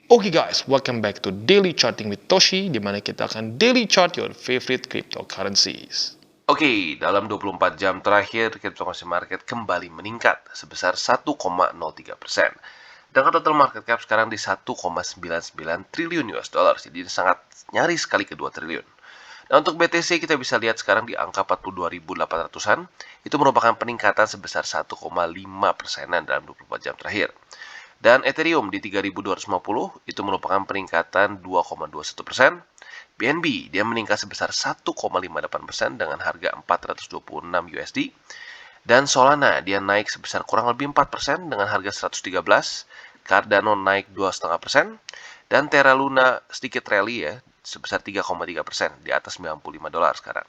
Oke guys, welcome back to Daily Charting with Toshi, di mana kita akan daily chart your favorite cryptocurrencies. Oke, dalam 24 jam terakhir, cryptocurrency market kembali meningkat sebesar 1,03%. Dengan total market cap sekarang di 1,99 triliun US dollar, jadi sangat nyaris sekali ke 2 triliun. Nah, untuk BTC kita bisa lihat sekarang di angka 42.800-an, itu merupakan peningkatan sebesar 1,5%-an dalam 24 jam terakhir. Dan Ethereum di 3.250 itu merupakan peningkatan 2,21%. BNB dia meningkat sebesar 1,58% dengan harga 426 USD. Dan Solana dia naik sebesar kurang lebih 4% dengan harga 113. Cardano naik 2,5%. Dan Terra Luna sedikit rally ya, sebesar 3,3% di atas $95 sekarang.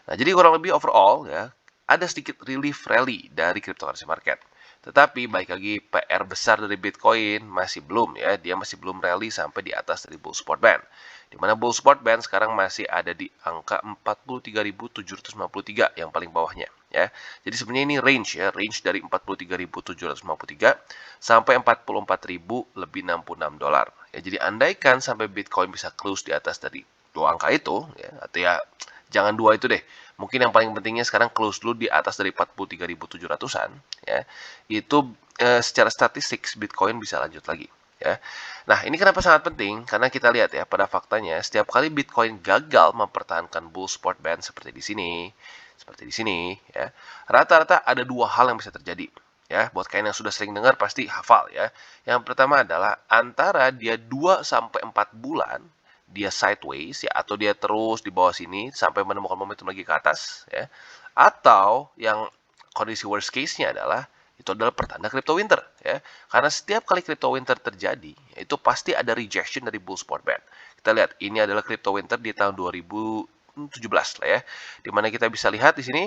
Nah, jadi kurang lebih overall ya, ada sedikit relief rally dari cryptocurrency market. Tetapi baik lagi PR besar dari Bitcoin masih belum ya, dia masih belum rally sampai di atas dari bull support band. Di mana bull support band sekarang masih ada di angka 43.753 yang paling bawahnya ya. Jadi sebenarnya ini range ya, range dari 43.753 sampai 44.000 lebih $66. Ya, jadi andaikan sampai Bitcoin bisa close di atas dari dua angka itu ya, atau ya jangan dua itu deh. Mungkin yang paling pentingnya sekarang close dulu di atas dari 43.700-an ya. Itu secara statistik Bitcoin bisa lanjut lagi ya. Nah, ini kenapa sangat penting? Karena kita lihat ya pada faktanya setiap kali Bitcoin gagal mempertahankan bull support band seperti di sini ya. Rata-rata ada dua hal yang bisa terjadi. Ya, buat kalian yang sudah sering dengar pasti hafal ya. Yang pertama adalah antara dia 2 sampai 4 bulan dia sideways ya, atau dia terus di bawah sini sampai menemukan momentum lagi ke atas ya, atau yang kondisi worst case-nya adalah itu adalah pertanda crypto winter ya, karena setiap kali crypto winter terjadi itu pasti ada rejection dari bull support band. Kita lihat ini adalah crypto winter di tahun 2017 lah ya, dimana kita bisa lihat di sini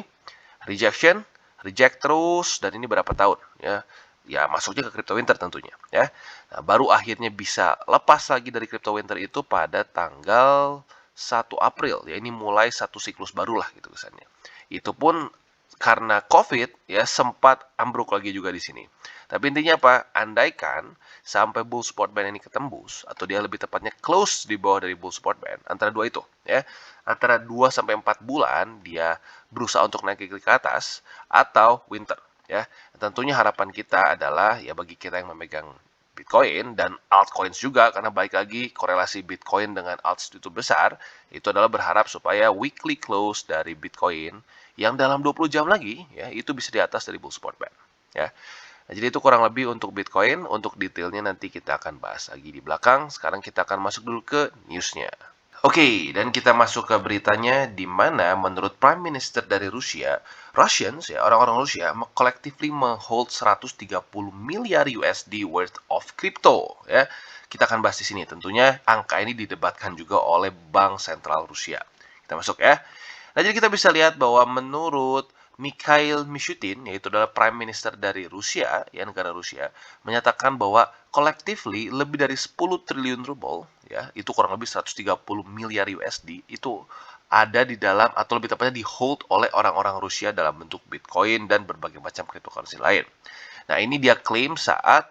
rejection, reject terus, dan ini berapa tahun ya masuknya ke crypto winter tentunya ya. Nah, baru akhirnya bisa lepas lagi dari crypto winter itu pada tanggal 1 April ya, ini mulai satu siklus baru lah gitu kesannya. Itu pun karena COVID ya sempat ambruk lagi juga di sini. Tapi intinya apa? Andaikan sampai bull support band ini ketembus atau dia lebih tepatnya close di bawah dari bull support band antara dua itu ya. Antara 2 sampai 4 bulan dia berusaha untuk naik ke atas atau winter ya. Tentunya harapan kita adalah ya bagi kita yang memegang Bitcoin dan altcoins juga, karena baik lagi korelasi Bitcoin dengan alts itu besar, itu adalah berharap supaya weekly close dari Bitcoin yang dalam 20 jam lagi ya itu bisa di atas dari bull support band ya. Nah, jadi itu kurang lebih untuk Bitcoin. Untuk detailnya nanti kita akan bahas lagi di belakang. Sekarang kita akan masuk dulu ke newsnya. Oke, dan kita masuk ke beritanya di mana menurut Prime Minister dari Rusia, Russians ya, orang-orang Rusia collectively hold 130 miliar USD worth of crypto ya. Kita akan bahas di sini. Tentunya angka ini didebatkan juga oleh Bank Sentral Rusia. Kita masuk ya. Nah, jadi kita bisa lihat bahwa menurut Mikhail Mishustin, yaitu adalah Prime Minister dari Rusia, ya negara Rusia, menyatakan bahwa collectively lebih dari 10 triliun ruble, ya, itu kurang lebih 130 miliar USD, itu ada di dalam atau lebih tepatnya di hold oleh orang-orang Rusia dalam bentuk Bitcoin dan berbagai macam cryptocurrency lain. Nah, ini dia klaim saat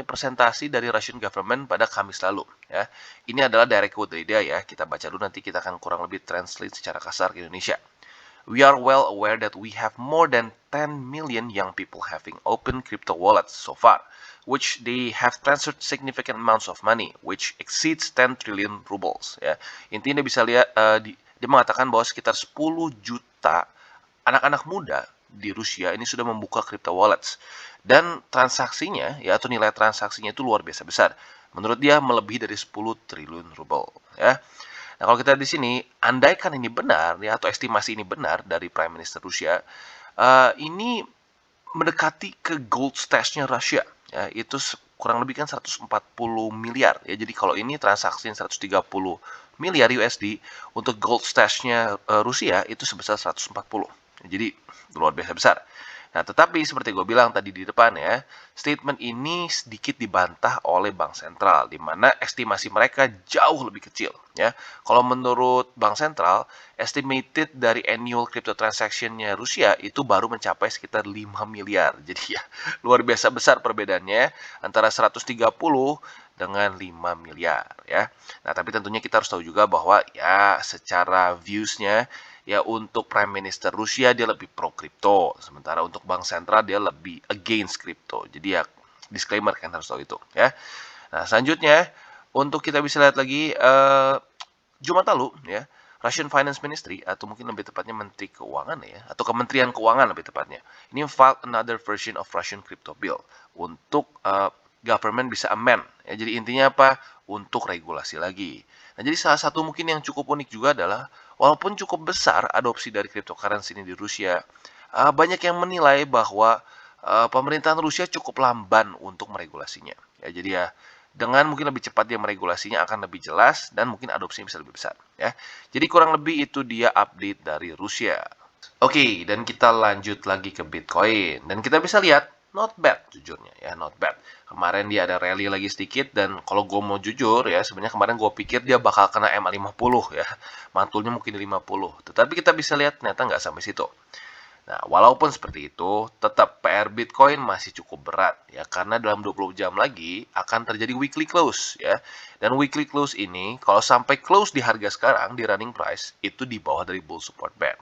presentasi dari Russian government pada Kamis lalu ya. Ini adalah direct quote dari dia ya. Kita baca dulu, nanti kita akan kurang lebih translate secara kasar ke Indonesia. We are well aware that we have more than 10 million young people having open crypto wallets so far, which they have transferred significant amounts of money, which exceeds 10 trillion rubles. Ya, intinya bisa lihat dia mengatakan bahwa sekitar 10 juta anak-anak muda di Rusia ini sudah membuka crypto wallets dan transaksinya ya, atau nilai transaksinya itu luar biasa besar. Menurut dia melebihi dari 10 triliun ruble ya. Nah, kalau kita di sini, andaikan ini benar ya, atau estimasi ini benar dari Prime Minister Rusia, ini mendekati ke gold stash-nya Rusia ya, itu kurang lebih kan 140 miliar ya. Jadi kalau ini transaksi 130 miliar USD, untuk gold stash-nya Rusia itu sebesar 140. Jadi luar biasa besar. Nah, tetapi seperti gue bilang tadi di depan ya, statement ini sedikit dibantah oleh bank sentral, di mana estimasi mereka jauh lebih kecil ya. Kalau menurut bank sentral, estimated dari annual crypto transaction-nya Rusia itu baru mencapai sekitar 5 miliar. Jadi ya, luar biasa besar perbedaannya antara 130 dengan 5 miliar ya. Nah, tapi tentunya kita harus tahu juga bahwa ya secara views-nya ya untuk Prime Minister Rusia dia lebih pro kripto, sementara untuk bank sentral dia lebih against kripto. Jadi ya disclaimer kan harus tahu itu ya. Nah, selanjutnya untuk kita bisa lihat lagi Jumat lalu ya, Russian Finance Ministry atau mungkin lebih tepatnya Menteri Keuangan ya, atau Kementerian Keuangan lebih tepatnya. Ini filed another version of Russian crypto bill untuk government bisa amend. Ya, jadi intinya apa? Untuk regulasi lagi. Nah, jadi salah satu mungkin yang cukup unik juga adalah walaupun cukup besar adopsi dari cryptocurrency ini di Rusia, banyak yang menilai bahwa pemerintahan Rusia cukup lamban untuk meregulasinya. Ya, jadi ya dengan mungkin lebih cepat dia meregulasinya akan lebih jelas dan mungkin adopsinya bisa lebih besar ya. Jadi kurang lebih itu dia update dari Rusia. Oke, dan kita lanjut lagi ke Bitcoin dan kita bisa lihat not bad jujurnya ya, not bad. Kemarin dia ada rally lagi sedikit dan kalau gue mau jujur ya, sebenarnya kemarin gue pikir dia bakal kena MA50 ya. Mantulnya mungkin di 50. Tetapi kita bisa lihat ternyata nggak sampai situ. Nah, walaupun seperti itu, tetap PR Bitcoin masih cukup berat ya karena dalam 20 jam lagi akan terjadi weekly close ya. Dan weekly close ini kalau sampai close di harga sekarang di running price itu di bawah dari bull support band.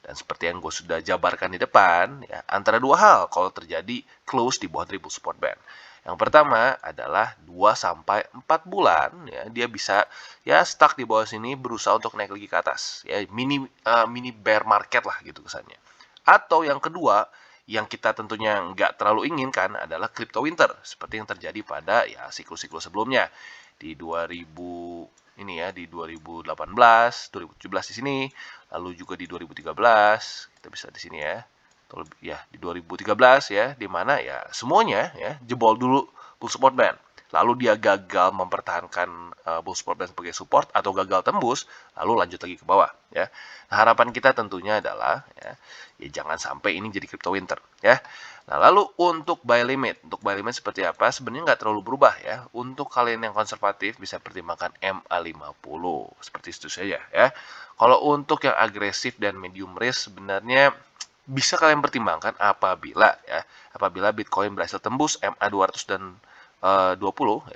Dan seperti yang gue sudah jabarkan di depan ya, antara dua hal kalau terjadi close di bawah dari bull support band. Yang pertama adalah 2 sampai 4 bulan ya dia bisa ya stuck di bawah sini berusaha untuk naik lagi ke atas ya mini bear market lah gitu kesannya. Atau yang kedua, yang kita tentunya nggak terlalu inginkan adalah crypto winter, seperti yang terjadi pada ya siklus-siklus sebelumnya di 2000 ini ya di 2018, 2017 di sini, lalu juga di 2013 kita bisa di sini ya, atau ya di 2013 ya, di mana ya semuanya ya jebol dulu bull support band. Lalu dia gagal mempertahankan bull support band sebagai support atau gagal tembus, lalu lanjut lagi ke bawah ya. Nah, harapan kita tentunya adalah ya jangan sampai ini jadi crypto winter ya. Nah, lalu untuk buy limit seperti apa? Sebenarnya nggak terlalu berubah ya. Untuk kalian yang konservatif bisa pertimbangkan MA50 seperti itu saja ya. Kalau untuk yang agresif dan medium risk sebenarnya bisa kalian pertimbangkan apabila Bitcoin berhasil tembus MA200 dan 20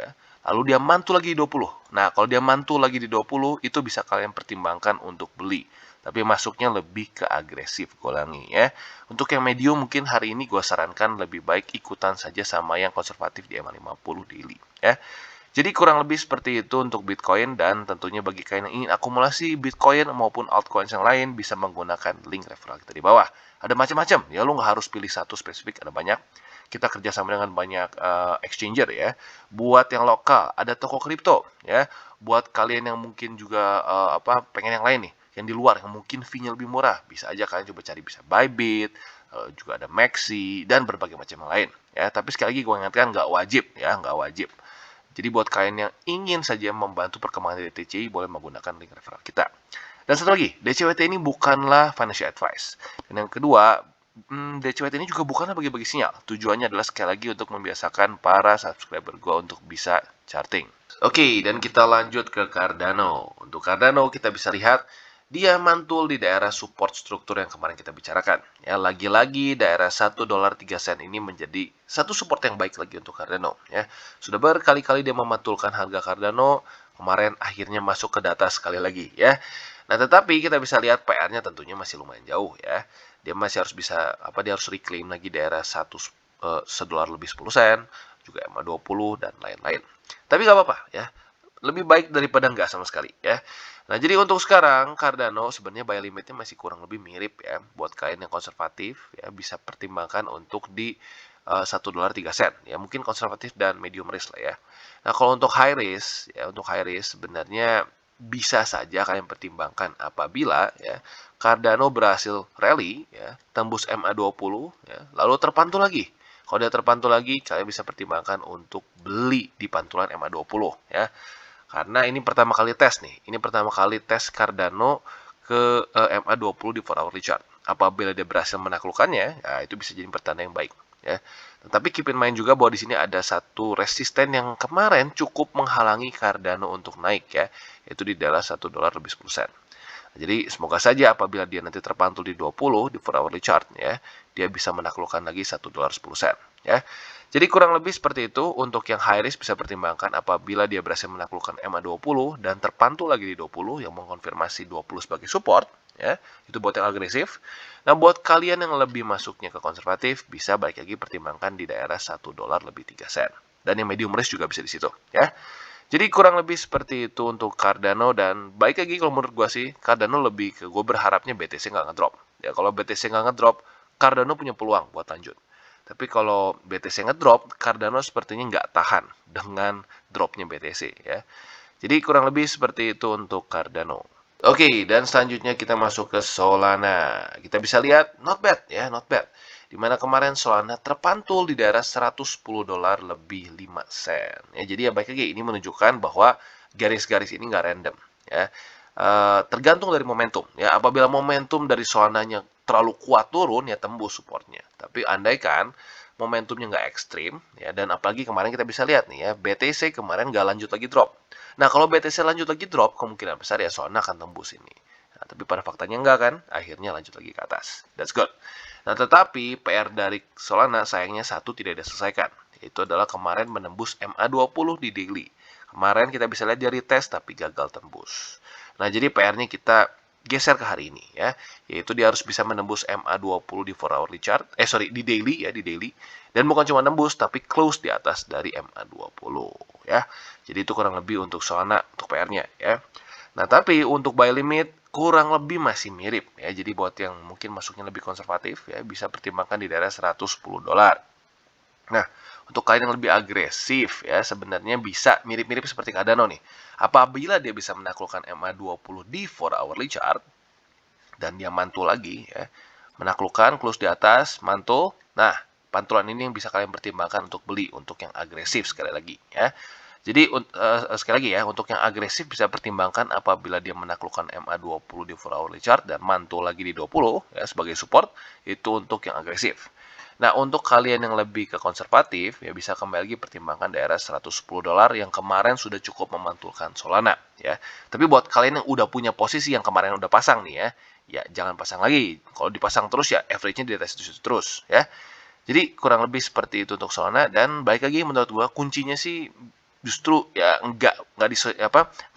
ya. Lalu dia mantul lagi di 20. Nah, kalau dia mantul lagi di 20 itu bisa kalian pertimbangkan untuk beli. Tapi masuknya lebih ke agresif, gue ulangi ya. Untuk yang medium mungkin hari ini gue sarankan lebih baik ikutan saja sama yang konservatif di MA50 daily ya. Jadi kurang lebih seperti itu untuk Bitcoin dan tentunya bagi kalian yang ingin akumulasi Bitcoin maupun altcoins yang lain bisa menggunakan link referral kita di bawah. Ada macam-macam ya, lo nggak harus pilih satu spesifik, ada banyak. Kita kerjasama dengan banyak exchanger ya. Buat yang lokal, ada toko kripto ya. Buat kalian yang mungkin juga pengen yang lain nih, yang di luar yang mungkin fee-nya lebih murah, bisa aja kalian coba cari, bisa Bybit, juga ada Maxi dan berbagai macam yang lain ya. Tapi sekali lagi gue ingatkan nggak wajib ya, nggak wajib. Jadi buat kalian yang ingin saja membantu perkembangan dari DCI boleh menggunakan link referral kita. Dan satu lagi, DCWT ini bukanlah financial advice. Dan yang kedua, DCWT ini juga bukanlah bagi-bagi sinyal. Tujuannya adalah sekali lagi untuk membiasakan para subscriber gue untuk bisa charting. Oke, dan kita lanjut ke Cardano. Untuk Cardano kita bisa lihat dia mantul di daerah support struktur yang kemarin kita bicarakan. Ya, lagi-lagi daerah $1.03 ini menjadi satu support yang baik lagi untuk Cardano. Ya, sudah berkali-kali dia memantulkan harga Cardano. Kemarin akhirnya masuk ke data sekali lagi. Ya, nah tetapi kita bisa lihat PR-nya tentunya masih lumayan jauh. Ya, dia masih harus bisa dia harus reclaim lagi daerah $1 lebih 10 sen, juga MA20 dan lain-lain. Tapi nggak apa-apa ya. Lebih baik daripada nggak sama sekali ya. Nah, jadi untuk sekarang Cardano sebenarnya buy limitnya masih kurang lebih mirip ya. Buat kalian yang konservatif ya bisa pertimbangkan untuk di $1.03 ya. Mungkin konservatif dan medium risk lah ya. Nah, kalau untuk high risk sebenarnya bisa saja kalian pertimbangkan apabila ya Cardano berhasil rally ya, tembus MA20 ya, lalu terpantul lagi. Kalau dia terpantul lagi, kalian bisa pertimbangkan untuk beli di pantulan MA20 ya. Karena ini pertama kali tes nih. Ini pertama kali tes Cardano ke MA20 di 4 hourly chart. apabila dia berhasil menaklukkannya, nah itu bisa jadi pertanda yang baik ya. Tetapi keep in mind juga bahwa di sini ada satu resisten yang kemarin cukup menghalangi Cardano untuk naik ya, yaitu di dalam $1 lebih 10 sen. Jadi semoga saja apabila dia nanti terpantul di 20 di 4 hourly chart ya, dia bisa menaklukkan lagi $1 10 sen ya. Jadi kurang lebih seperti itu. Untuk yang high risk bisa pertimbangkan apabila dia berhasil menaklukkan MA20 dan terpantul lagi di 20 yang mengkonfirmasi 20 sebagai support ya. Itu buat yang agresif. Nah, buat kalian yang lebih masuknya ke konservatif bisa balik lagi pertimbangkan di daerah $1 lebih 3 sen. Dan yang medium risk juga bisa di situ ya. Jadi kurang lebih seperti itu untuk Cardano, dan baik lagi kalau menurut gue sih, Cardano lebih ke gue berharapnya BTC nggak ngedrop. Ya kalau BTC nggak ngedrop, Cardano punya peluang buat lanjut. Tapi kalau BTC ngedrop, Cardano sepertinya nggak tahan dengan dropnya BTC ya. Jadi kurang lebih seperti itu untuk Cardano. Oke, dan selanjutnya kita masuk ke Solana. Kita bisa lihat not bad ya, not bad. Dimana kemarin Solana terpantul di daerah $110 lebih 5 sen. Ya, jadi ya baik lagi, ini menunjukkan bahwa garis-garis ini nggak random. Ya. Tergantung dari momentum. Ya, apabila momentum dari Solananya terlalu kuat turun, ya tembus supportnya. Tapi andaikan momentumnya nggak ekstrim, ya, dan apalagi kemarin kita bisa lihat nih ya, BTC kemarin nggak lanjut lagi drop. Nah, kalau BTC lanjut lagi drop, kemungkinan besar ya Solana akan tembus ini. Nah, tapi pada faktanya enggak kan, akhirnya lanjut lagi ke atas. That's good. Nah, tetapi PR dari Solana sayangnya satu tidak diselesaikan, yaitu adalah kemarin menembus MA20 di daily. Kemarin kita bisa lihat dia retest tapi gagal tembus. Nah, jadi PR-nya kita geser ke hari ini ya, yaitu dia harus bisa menembus MA20 di 4 hourly chart, di daily ya, di daily. Dan bukan cuma nembus tapi close di atas dari MA20 ya. Jadi itu kurang lebih untuk Solana untuk PR-nya ya. Nah, tapi untuk buy limit kurang lebih masih mirip ya. Jadi buat yang mungkin masuknya lebih konservatif ya, bisa pertimbangkan di daerah $110. Nah, untuk kalian yang lebih agresif ya, sebenarnya bisa mirip-mirip seperti Cardano nih. Apabila dia bisa menaklukkan MA20 di 4 hourly chart dan dia mantul lagi ya, menaklukkan close di atas, mantul. Nah, pantulan ini yang bisa kalian pertimbangkan untuk beli untuk yang agresif sekali lagi ya. Jadi sekali lagi ya, untuk yang agresif bisa pertimbangkan apabila dia menaklukkan MA20 di 4 hourly chart dan mantul lagi di 20 ya sebagai support, itu untuk yang agresif. Nah, untuk kalian yang lebih ke konservatif ya bisa kembali lagi pertimbangkan daerah $110 yang kemarin sudah cukup memantulkan Solana ya. Tapi buat kalian yang udah punya posisi yang kemarin udah pasang nih ya jangan pasang lagi. Kalau dipasang terus ya average-nya di atas itu terus ya. Jadi kurang lebih seperti itu untuk Solana, dan baik lagi menurut gua kuncinya sih justru ya nggak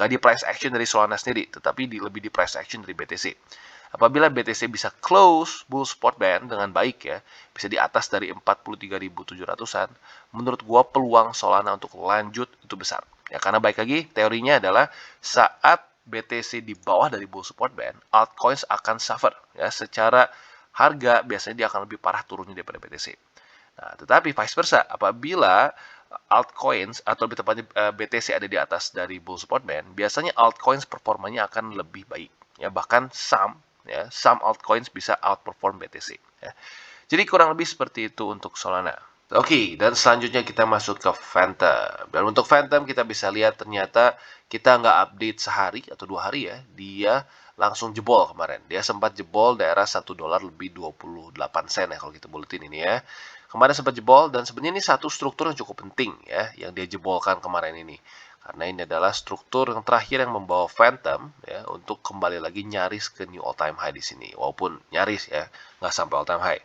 di price action dari Solana sendiri, tetapi lebih di price action dari BTC. Apabila BTC bisa close bull support band dengan baik ya, bisa di atas dari 43.700-an, menurut gua peluang Solana untuk lanjut itu besar. Ya karena baik lagi teorinya adalah saat BTC di bawah dari bull support band, altcoins akan suffer ya, secara harga biasanya dia akan lebih parah turunnya daripada BTC. Nah, tetapi vice versa, apabila altcoins atau lebih tepatnya BTC ada di atas dari bull support band, biasanya altcoins performanya akan lebih baik. Ya, bahkan some altcoins bisa outperform BTC. Ya. Jadi kurang lebih seperti itu untuk Solana. Oke, dan selanjutnya kita masuk ke Phantom. Dan untuk Phantom kita bisa lihat ternyata kita nggak update sehari atau 2 hari ya, dia langsung jebol kemarin. Dia sempat jebol daerah $1 lebih 28 sen ya kalau kita buletin ini ya. Kemarin sempat jebol, dan sebenarnya ini satu struktur yang cukup penting ya yang dia jebolkan kemarin ini. Karena ini adalah struktur yang terakhir yang membawa Phantom ya untuk kembali lagi nyaris ke new all time high di sini. Walaupun nyaris ya, nggak sampai all time high.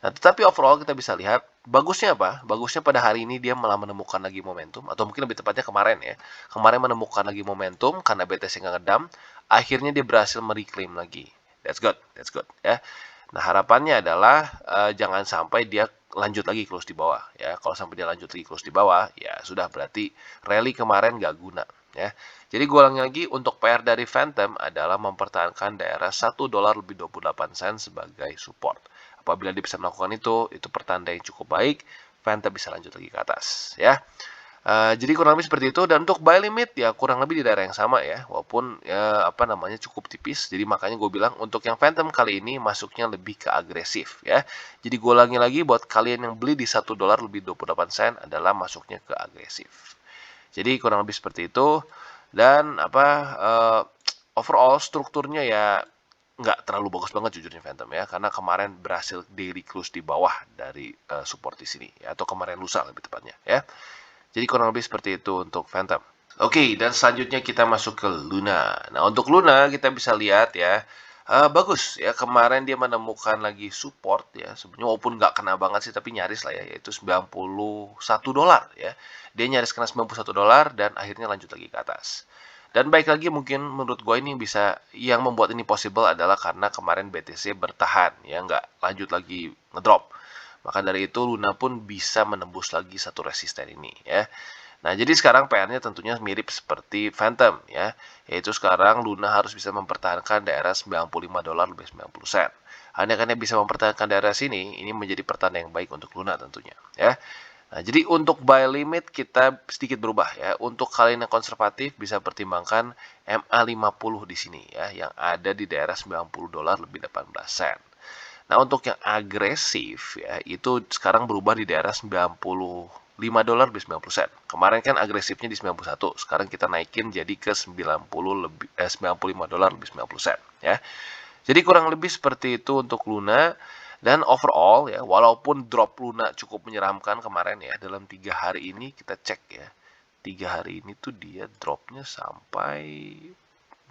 Nah, tetapi overall kita bisa lihat bagusnya apa? Bagusnya pada hari ini dia malah menemukan lagi momentum, atau mungkin lebih tepatnya kemarin ya. Kemarin menemukan lagi momentum karena BTC nggak ngedam, akhirnya dia berhasil mereclaim lagi. That's good ya. Nah, harapannya adalah jangan sampai dia lanjut lagi close di bawah ya. Kalau sampai dia lanjut lagi close di bawah, ya sudah berarti rally kemarin nggak guna ya. Jadi gue ulangi lagi, untuk PR dari Phantom adalah mempertahankan daerah $1 lebih 28 sen sebagai support. Apabila dia bisa melakukan itu pertanda yang cukup baik, Phantom bisa lanjut lagi ke atas ya. Jadi kurang lebih seperti itu, dan untuk buy limit ya kurang lebih di daerah yang sama ya, walaupun ya cukup tipis. Jadi makanya gue bilang untuk yang Phantom kali ini masuknya lebih ke agresif ya. Jadi gue ulangi lagi, buat kalian yang beli di $1 lebih 28 sen adalah masuknya ke agresif. Jadi kurang lebih seperti itu, dan overall strukturnya ya nggak terlalu bagus banget jujurnya Phantom ya, karena kemarin berhasil daily close di bawah dari support di sini ya, atau kemarin lusa lebih tepatnya ya. Jadi kurang lebih seperti itu untuk Phantom. Oke, dan selanjutnya kita masuk ke Luna. Nah, untuk Luna kita bisa lihat ya, bagus ya, kemarin dia menemukan lagi support ya, sebenarnya walaupun nggak kena banget sih, tapi nyaris lah ya, yaitu $91 ya. Dia nyaris kena $91 dan akhirnya lanjut lagi ke atas. Dan baik lagi mungkin menurut gue ini bisa, yang membuat ini possible adalah karena kemarin BTC bertahan ya, nggak lanjut lagi ngedrop. Maka dari itu Luna pun bisa menembus lagi satu resisten ini ya. Nah, jadi sekarang PR-nya tentunya mirip seperti Phantom ya, yaitu sekarang Luna harus bisa mempertahankan daerah $95 lebih 90 sen. Hanya karena bisa mempertahankan daerah sini, ini menjadi pertanda yang baik untuk Luna tentunya ya. Nah, jadi untuk buy limit kita sedikit berubah ya. Untuk kalian yang konservatif bisa pertimbangkan MA50 di sini ya, yang ada di daerah $90 lebih 18 sen. Nah, untuk yang agresif ya, itu sekarang berubah di daerah $95 lebih 90 sen. Kemarin kan agresifnya di 91, sekarang kita naikin jadi ke $95 lebih 90 sen ya. Jadi kurang lebih seperti itu untuk Luna. Dan overall ya, walaupun drop Luna cukup menyeramkan kemarin ya, dalam 3 hari ini kita cek ya, 3 hari ini tuh dia dropnya sampai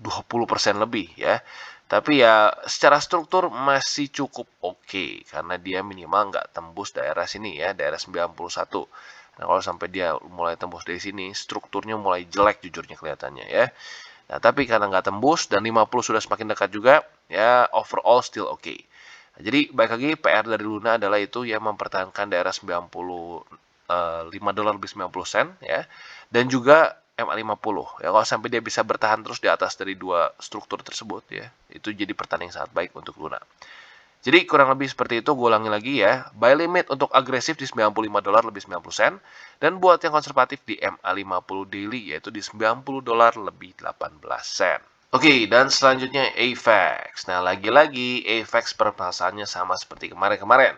20% lebih ya. Tapi ya secara struktur masih cukup oke, karena dia minimal nggak tembus daerah sini ya, daerah 91. Nah, kalau sampai dia mulai tembus dari sini, strukturnya mulai jelek jujurnya kelihatannya ya. Nah, tapi karena nggak tembus dan 50 sudah semakin dekat juga, ya overall still oke. Nah, jadi baik lagi PR dari Luna adalah itu ya, mempertahankan daerah $95 lebih 90 sen ya. Dan juga MA50 ya, kalau sampai dia bisa bertahan terus di atas dari dua struktur tersebut ya, itu jadi pertandingan yang sangat baik untuk Luna. Jadi kurang lebih seperti itu, gue ulangi lagi ya. Buy limit untuk agresif di $95 lebih 90 sen. Dan buat yang konservatif di MA50 daily, yaitu di $90 lebih 18 sen. Oke, dan selanjutnya AVAX. Nah, lagi-lagi AVAX permasalahannya sama seperti kemarin-kemarin.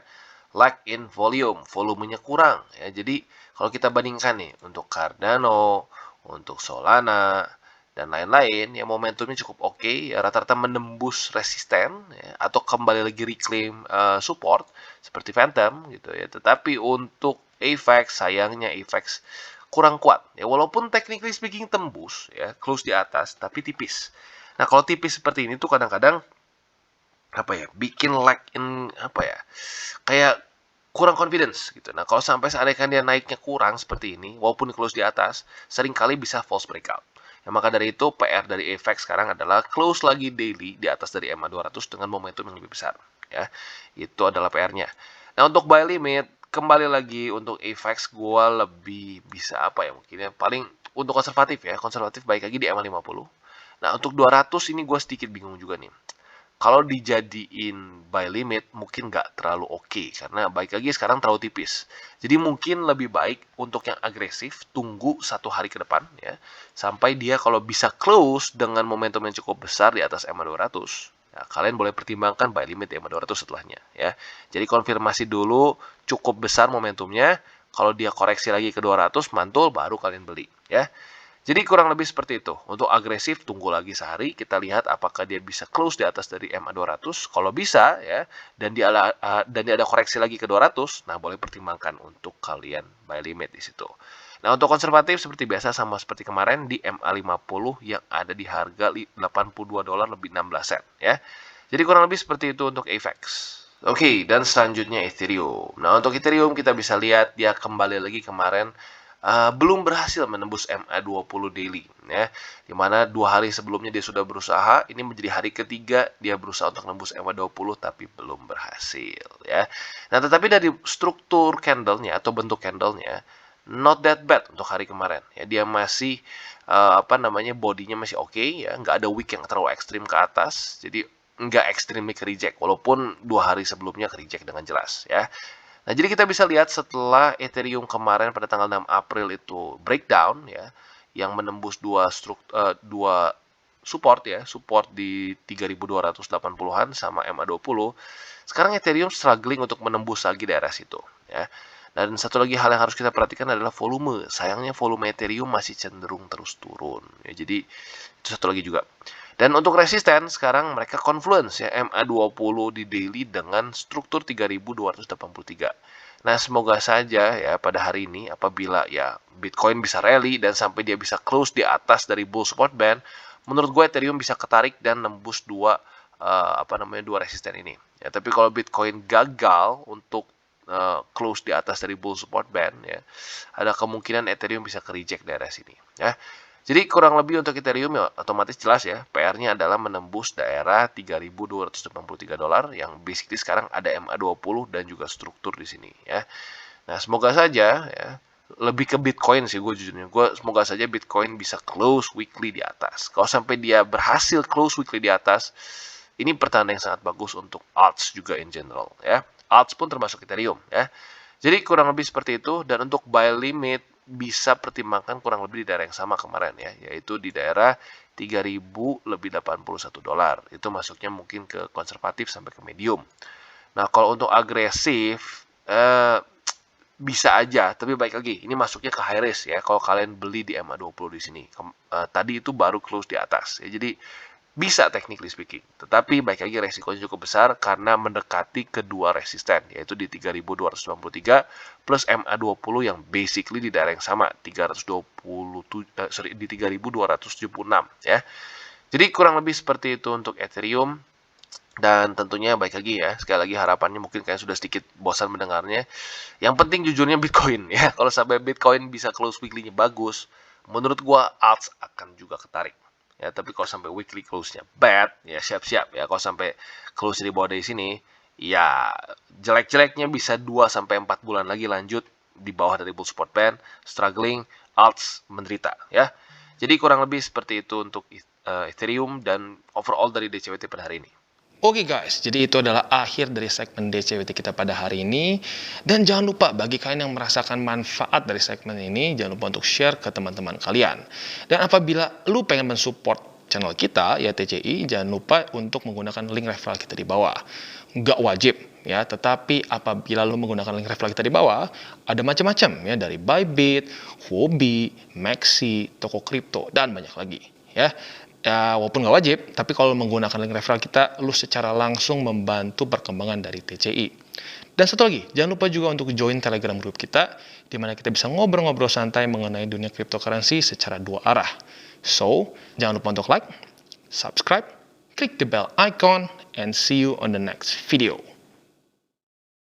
Lack in volume, volumenya kurang ya. Jadi kalau kita bandingkan nih untuk Cardano, untuk Solana, dan lain-lain ya, momentumnya cukup oke ya, rata-rata menembus resisten ya, atau kembali lagi reclaim support seperti Phantom gitu ya. Tetapi untuk AVAX, sayangnya AVAX kurang kuat ya, walaupun technically speaking tembus ya, close di atas tapi tipis. Nah, kalau tipis seperti ini tuh kadang-kadang apa ya, bikin lag in apa ya, kayak kurang confidence gitu. Nah, kalau sampai seandainya dia naiknya kurang seperti ini, walaupun close di atas, seringkali bisa false breakout. Ya, maka dari itu PR dari AVAX sekarang adalah close lagi daily di atas dari MA200 dengan momentum yang lebih besar. Ya, itu adalah PR-nya. Nah, untuk buy limit, kembali lagi untuk AVAX gue lebih bisa apa ya, mungkin ya, paling untuk konservatif ya, konservatif baik lagi di MA50. Nah, untuk 200 ini gue sedikit bingung juga nih. Kalau dijadiin buy limit mungkin nggak terlalu oke, karena baik lagi sekarang terlalu tipis. Jadi mungkin lebih baik untuk yang agresif tunggu 1 hari ke depan ya, sampai dia kalau bisa close dengan momentum yang cukup besar di atas MA200. Ya, kalian boleh pertimbangkan buy limit di MA200 setelahnya ya. Jadi konfirmasi dulu cukup besar momentumnya, kalau dia koreksi lagi ke 200 mantul baru kalian beli ya. Jadi kurang lebih seperti itu. Untuk agresif tunggu lagi sehari, kita lihat apakah dia bisa close di atas dari MA200. Kalau bisa ya, dan dia ada koreksi lagi ke 200, nah boleh pertimbangkan untuk kalian buy limit di situ. Nah, untuk konservatif seperti biasa sama seperti kemarin di MA50 yang ada di harga $82 lebih 16 sen ya. Jadi kurang lebih seperti itu untuk AVAX. Oke, dan selanjutnya Ethereum. Nah, untuk Ethereum kita bisa lihat dia kembali lagi kemarin belum berhasil menembus MA20 daily ya, dimana 2 hari sebelumnya dia sudah berusaha, ini menjadi hari ketiga dia berusaha untuk menembus MA20 tapi belum berhasil ya. Nah, tetapi dari struktur candlenya atau bentuk candlenya not that bad untuk hari kemarin ya, dia masih bodinya masih oke ya, nggak ada wick yang terlalu ekstrim ke atas, jadi nggak ekstrimly ke reject, walaupun 2 hari sebelumnya ke reject dengan jelas ya. Nah, jadi kita bisa lihat setelah Ethereum kemarin pada tanggal 6 April itu breakdown ya, yang menembus dua support ya, support di 3280-an sama MA20. Sekarang Ethereum struggling untuk menembus lagi daerah situ ya. Dan satu lagi hal yang harus kita perhatikan adalah volume. Sayangnya volume Ethereum masih cenderung terus turun. Ya, jadi itu satu lagi juga. Dan untuk resisten sekarang mereka confluence ya MA20 di daily dengan struktur 3283. Nah, semoga saja ya pada hari ini apabila ya Bitcoin bisa rally dan sampai dia bisa close di atas dari bull support band, menurut gue Ethereum bisa ketarik dan nembus dua resisten ini. Ya, tapi kalau Bitcoin gagal untuk close di atas dari bull support band ya, ada kemungkinan Ethereum bisa ke reject daerah sini ya. Jadi kurang lebih untuk Ethereum ya otomatis jelas ya, PR-nya adalah menembus daerah 3.283 dolar yang basically sekarang ada MA20 dan juga struktur di sini ya. Nah, semoga saja ya, lebih ke Bitcoin sih gue jujurnya. Gue semoga saja Bitcoin bisa close weekly di atas. Kalau sampai dia berhasil close weekly di atas, ini pertanda yang sangat bagus untuk alts juga in general ya. Alts pun termasuk Ethereum ya. Jadi kurang lebih seperti itu, dan untuk buy limit bisa pertimbangkan kurang lebih di daerah yang sama kemarin ya, yaitu di daerah 3.000 lebih 81 dolar. Itu masuknya mungkin ke konservatif sampai ke medium. Nah, kalau untuk agresif bisa aja, tapi baik lagi, ini masuknya ke high risk ya. Kalau kalian beli di MA20 di sini, tadi itu baru close di atas ya. Jadi bisa technically speaking, tetapi baik lagi resikonya cukup besar karena mendekati kedua resisten, yaitu di 3.293 plus MA20 yang basically di daerah yang sama, di 3.276 ya. Jadi kurang lebih seperti itu untuk Ethereum. Dan tentunya baik lagi ya, sekali lagi harapannya mungkin kalian sudah sedikit bosan mendengarnya. Yang penting jujurnya Bitcoin ya. Kalau sampai Bitcoin bisa close weekly-nya bagus, menurut gua alts akan juga ketarik. Ya, tapi kalau sampai weekly close-nya bad, ya siap-siap ya. Kalau sampai close di bawah dari sini, ya jelek-jeleknya bisa 2 sampai 4 bulan lagi lanjut di bawah dari bull support band, struggling, alts menderita ya. Jadi kurang lebih seperti itu untuk Ethereum dan overall dari DCWT pada hari ini. Oke guys, jadi itu adalah akhir dari segmen DCWT kita pada hari ini. Dan jangan lupa bagi kalian yang merasakan manfaat dari segmen ini, jangan lupa untuk share ke teman-teman kalian. Dan apabila lu pengen mensupport channel kita, ya TCI, jangan lupa untuk menggunakan link referral kita di bawah. Nggak wajib ya, tetapi apabila lu menggunakan link referral kita di bawah, ada macam-macam ya, dari Bybit, Huobi, Maxi, toko kripto, dan banyak lagi ya. Ya, walaupun nggak wajib, tapi kalau menggunakan link referral kita, lu secara langsung membantu perkembangan dari TCI. Dan satu lagi, jangan lupa juga untuk join Telegram group kita, di mana kita bisa ngobrol-ngobrol santai mengenai dunia cryptocurrency secara dua arah. So, jangan lupa untuk like, subscribe, klik the bell icon, and see you on the next video.